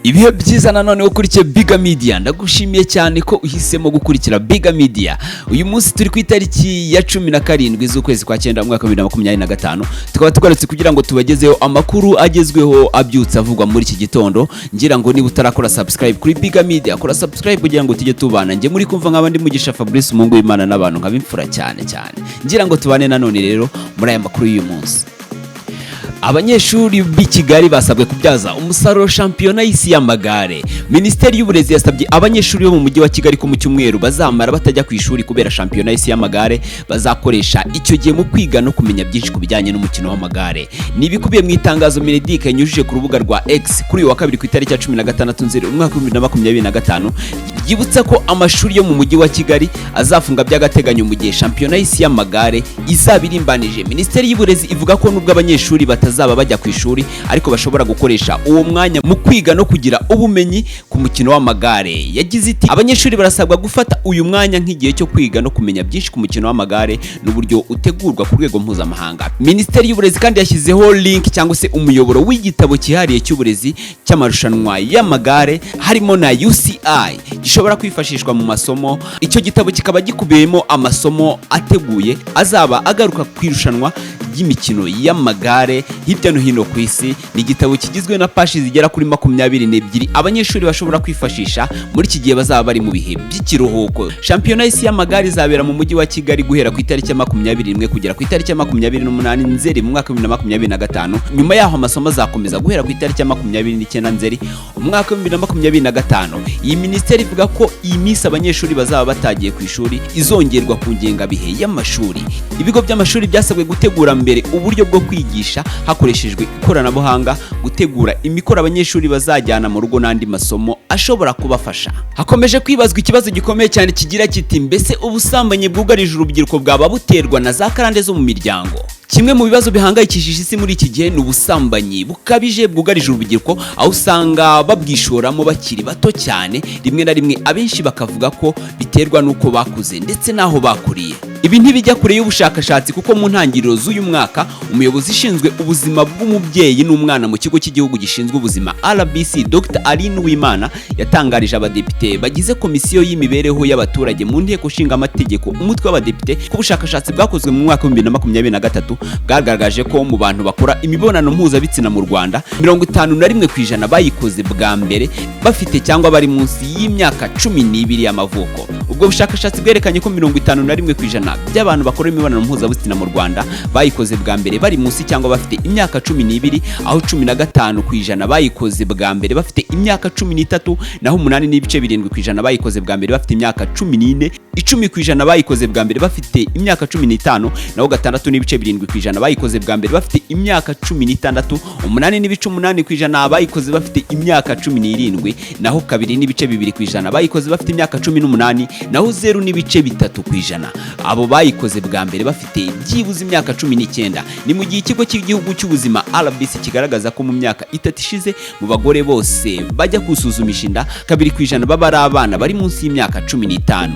Ibihe byiza nanone ukurikiye Biga Media, ndagushimiye cyane ko uhisemo gukurikira Biga Media. Uyu munsi turi ku itariki ya 17 z'ukwezi kwa 9 mwaka 2025, tukaba tugarutse kugira ngo tubagezeho amakuru agezweho abyutse avugwa muri iki gitondo. Ngira ngo niba utarakora subscribe kuri Biga Media, kora subscribe kugira ngo tujye tubana. Nge muri kumva nk'abandi mugisha Fabrice Mungu Imana n'abantu nk'abimfura cyane. Ngira ngo tubane nanone rero muri aya makuru y'uyu munsi. Abanyeshuri b'i Kigali basabwe kubyaza umusaruro shampiyona y'isi y'amagare. Minisiteri y'Uburezi yasabye abanyeshuri bo mu mujyi wa Kigali ko mu cyumweru bazamara batajya ku ishuri kubera shampiyona y'isi y'amagare bazakoresha icyo gihe mu kwiga no kumenya byinshi ku bijyanye n'umukino w'amagare. Ni ibikubiye mu itangazo Mineduc yanyujije ku rubuga rwa X kuri wa kabiri ku itariki ya 16 Nzeri umwaka 2025, yibutsa ko amashuri yo mu mujyi wa Kigali azafunga by'agateganyo mu gihe shampiyona y'isi y'amagare izabirimbanije. Minisiteri y'Uburezi ivuga ko nubwo abanyeshuri bazaba bajya ku ishuri ariko bashobora gukoresha uwo mwanya mu kwiga no kugira ubumenyi ku mukino w'amagare. Yagize iti abanyeshuri barasabwa gufata uyu mwanya nk'igihe cyo kwiga no kumenya byinshi ku mukino w'amagare n'uburyo utegurwa ku rwego mpuzamahanga. Minisiteri y'Uburezi kandi yashyizeho link cyangwa se umuyoboro w'igitabo cyihariye cy'uburezi cy'amarushanwa y'amagare harimo na UCI gishobora kwifashishwa mu masomo. Icyo gitabo kikaba gikubiyemo amasomo ateguye azaba agaruka ku irushanwa y'imikino y'amagare hirya no hino ku isi. Ni igitabo kigizwe na pashi zigera kuri 22 abanyeshuri bashobora kwifashisha muri iki gihe bazaba bari mu bihe by'ikiruhuko. Shampiyona y'isi y'amagare izabera mu mujyi wa Kigali guhera ku itariki ya 21 kugera ku itariki ya 28 Nzeri mu mwaka 2025. Nyuma yaho amasomo azakomeza guhera ku itariki ya 29 Nzeri umwaka 2025. Iyi minisiteri ivuga ko iyi minsi abanyeshuri bazaba batagiye ku ishuri izongerwa ku ngengabihe y'amashuri. Ibigo by'amashuri byasabwe gutegura mbere uburyo bwo kwigisha hakoreshejwe ikoranabuhanga, gutegura imikoro abanyeshuri bazajyana mu rugo n'andi masomo ashobora kubafasha. Hakomeje kwibazwa ikibazo gikomeye cyane kigira kiti mbese ubusambanyi bwugarije urubyiruko bwaba buterwa na za karande zo mu miryango? Kimwe mu bibazo bihangayikishije isi muri iki gihe ni ubusambanyi bukabije bwugarije urubyiruko, aho usanga babwishoramo bakiri bato cyane. Rimwe na rimwe abenshi bakavuga ko biterwa n'uko bakuze ndetse n'aho bakuriye. Ibi ntibijya kure y'ubushakashatsi kuko mu ntangiriro z'uyu mwaka umuyobozi ishinzwe ubuzima bw'umubyeyi n'umwana mu kigo cy'igihugu gishinzwe ubuzima RBC Dr. Aline Uwimana yatangarije abadepite bagize komisiyo y'imibereho y'abaturage mu nteko nshinga amategeko umutwe w'abadepite ko ubushakashatsi bwakozwe mu mwaka 2023 bwagaragaje ko mu bantu bakora imibonano mpuzabitsina mu Rwanda 51% bayikoze bwa mbere bafite cyangwa bari munsi y'imyaka 12 y'amavuko. Ubwo bushakashatsi bwerekanye ko 51% by'abantu bakora imibonano mpuzabitsina mu Rwanda bayikoze bwa mbere bari munsi cyangwa bafite imyaka 12, aho 15% bayikoze bwa mbere bafite imyaka 13, naho 8.7% bayikoze bwa mbere bafite imyaka 14, 10% bayikoze bwa mbere bafite imyaka 15, naho 6.7% bayikoze bwa mbere bafite imyaka 16, 8.8% bayikoze bafite imyaka 17, naho 2.2% bayikoze bafite imyaka 18, naho 0.3% abo bayikoze bwa mbere bafite byibuze imyaka 19. Ni mu gihe ikigo cy'igihugu cy'ubuzima RBC kigaragaza ko mu myaka 3 ishize mu bagore bose bajya kusuzumisha inda 2% baba ari abana bari munsi y'imyaka 15.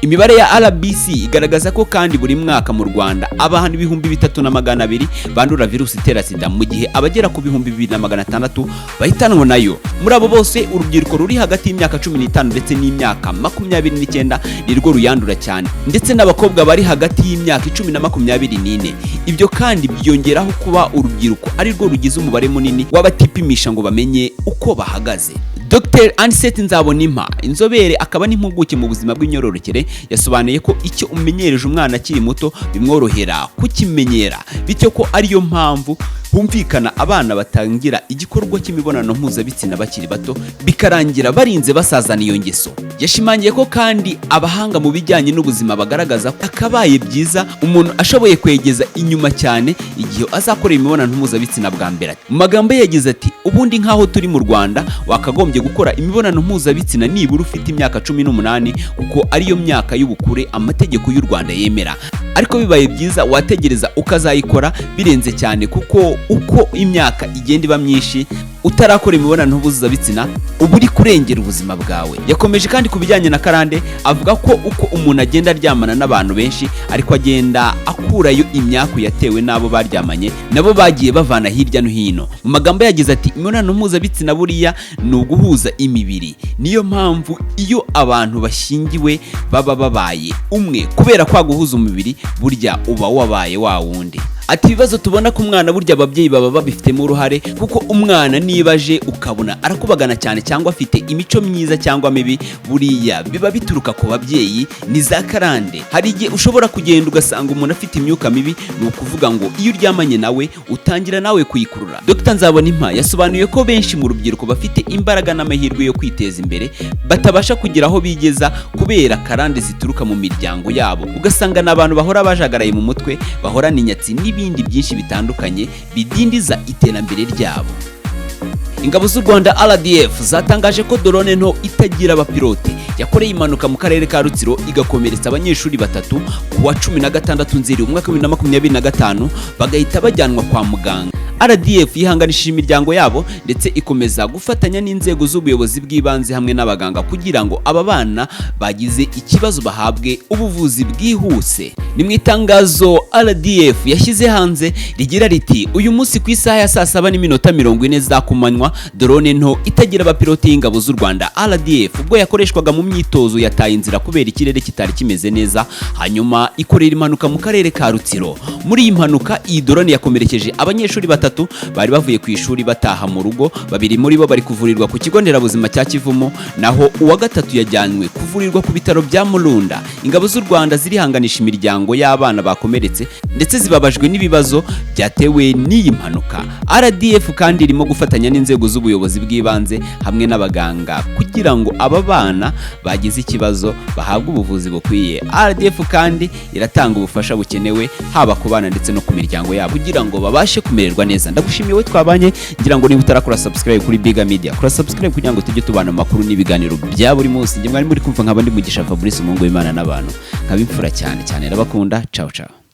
Imibare ya RBC igaragaza ko kandi buri mwaka mu Rwanda abantu 3,200 bandura virusi itera sida mu gihe abagera ku 2,600 bahitanwa nayo. Muri abo bose urubyiruko ruri hagati y'imyaka 15 ndetse n'imyaka 29 nirwo ruyandura cyane, ndetse n'abakobwa bari hagati y'imyaka 10 na 24. Ibyo kandi byongeraho kuba urubyiruko ari rwo rugize umubare munini w'abatipimisha ngo bamenye uko bahagaze. Dr. Anisette Nzabonimpa, inzobere akaba n'impuguke mu buzima bw'imyororokere, yasobanuye ko icyo umenyereje umwana akiri muto bimworohera kukimenyera, bityo ko ariyo mpamvu humvikana abana batangira igikorwa cy'imibonano mpuzabitsina bakiri bato bikarangira barinze basazana iyo ngeso. Yashimangiye ko kandi abahanga mu bijyanye n'ubuzima bagaragaza ko akabaye byiza umuntu ashoboye kwegeza inyuma cyane igihe azakora imibonano mpuzabitsina bwa mbere. Mu magambo ye yagize ati ubundi nkaho turi mu Rwanda wakagombye gukora imibonano mpuzabitsina nibura ufite imyaka 18 kuko ariyo myaka y'ubukure amategeko y'u Rwanda yemera, ariko bibaye byiza wategereza ukazayikora birenze cyane kuko uko imyaka igenda iba myinshi utarakora imibonano mpuzabitsina uba uri kurengera ubuzima bwawe. Yakomeje kandi ku bijyanye na Karande avuga ko uko umuntu agenda aryamana n'abantu benshi ariko agenda akurayo imyaku yatewe n'abo baryamanye nabo bagiye bavana hirya no hino. Mu magambo yagize ati imibonano mpuzabitsina buriya ni uguhuza imibiri, niyo mpamvu iyo abantu bashyingiwe baba babaye umwe kubera kwa guhuza umubiri burya uba wabaye wa wundi. Ati ibibazo tubona ku mwana burya ababyeyi baba babifitemo uruhare, kuko umwana niba aje ukabona arakubagana cyane cyangwa afite imico myiza cyangwa mibi buriya biba bituruka ku babyeyi. Ni za Karande. Hari igihe ushobora kugenda ugasanga umuntu afite imyuka mibi, ni ukuvuga ngo iyo uryamanye nawe utangira nawe kuyikurura. Dr Nzabonimpa yasobanuye ko benshi mu rubyiruko bafite imbaraga n'amahirwe yo kwiteza imbere batabasha kugira aho bigeza kubera Karande zituruka mu miryango yabo. Ugasanga n'abantu bahora bajagaraye mu mutwe, bahorana inyatsi n'ibindi byinshi bitandukanye bidindiza iterambere ryabo. Ingabo z'u Rwanda RDF zatangaje ko drone nto itagira abapilote yakoreye impanuka mu karere ka Rutsir igakomeretsa abanyeshuri batatu ku wa 16 Nzeri umwaka 2025 bagahita bajyanwa kwa muganga. RDF yihanganishije imiryango yabo ndetse ikomeza gufatanya n'inzego z'ubuyobozi bw'ibanze hamwe n'abaganga kugira ngo aba bana bagize ikibazo bahabwe ubuvuzi bwihuse. Ni mu itangazo RDF yashyize hanze rigira riti uyu munsi ku isaha ya saa 7:40 za kumanywa drone nto itagira abapilote y'ingabo z'u Rwanda RDF ubwo yakoreshwaga mu myitozo yataye inzira kubera ikirere kitari kimeze neza, hanyuma ikorera impanuka mu karere ka Rutsir. Muri iyi mpanuka iyi drone yakomerekeje abanyeshuri batatu bari bavuye ku ishuri bataha mu rugo, babiri muri bo bari kuvurirwa ku kigo nderabuzima cya Kivumo, naho uwa gatatu yajyanwe kuvurirwa ku bitaro bya Murunda. Ingabo z'u Rwanda zirihanganisha imiryango y'abana bakomeretse ndetse zibabajwe n'ibibazo byatewe n'iyi mpanuka. RDF kandi irimo gufatanya n'inzego z'ubuyobozi bw'ibanze hamwe n'abaganga kugira ngo aba bana bagize ikibazo bahabwe ubuvuzi bukwiye. RDF kandi iratanga ubufasha bukenewe haba ku bana ndetse no ku miryango yabo kugira ngo babashe kumererwa neza. Ndagushimiye we twabanye, ngira ngo niba utarakora subscribe kuri Biga Media kora subscribe kugira ngo tujye tubana amakuru n'ibiganiro bya buri munsi. Njye mwari muri kumva nk'abandi Mugisha Fabrice umungu w'Imana n'abantu nkabimfura cyane cyane, rabakunda. Ciao ciao.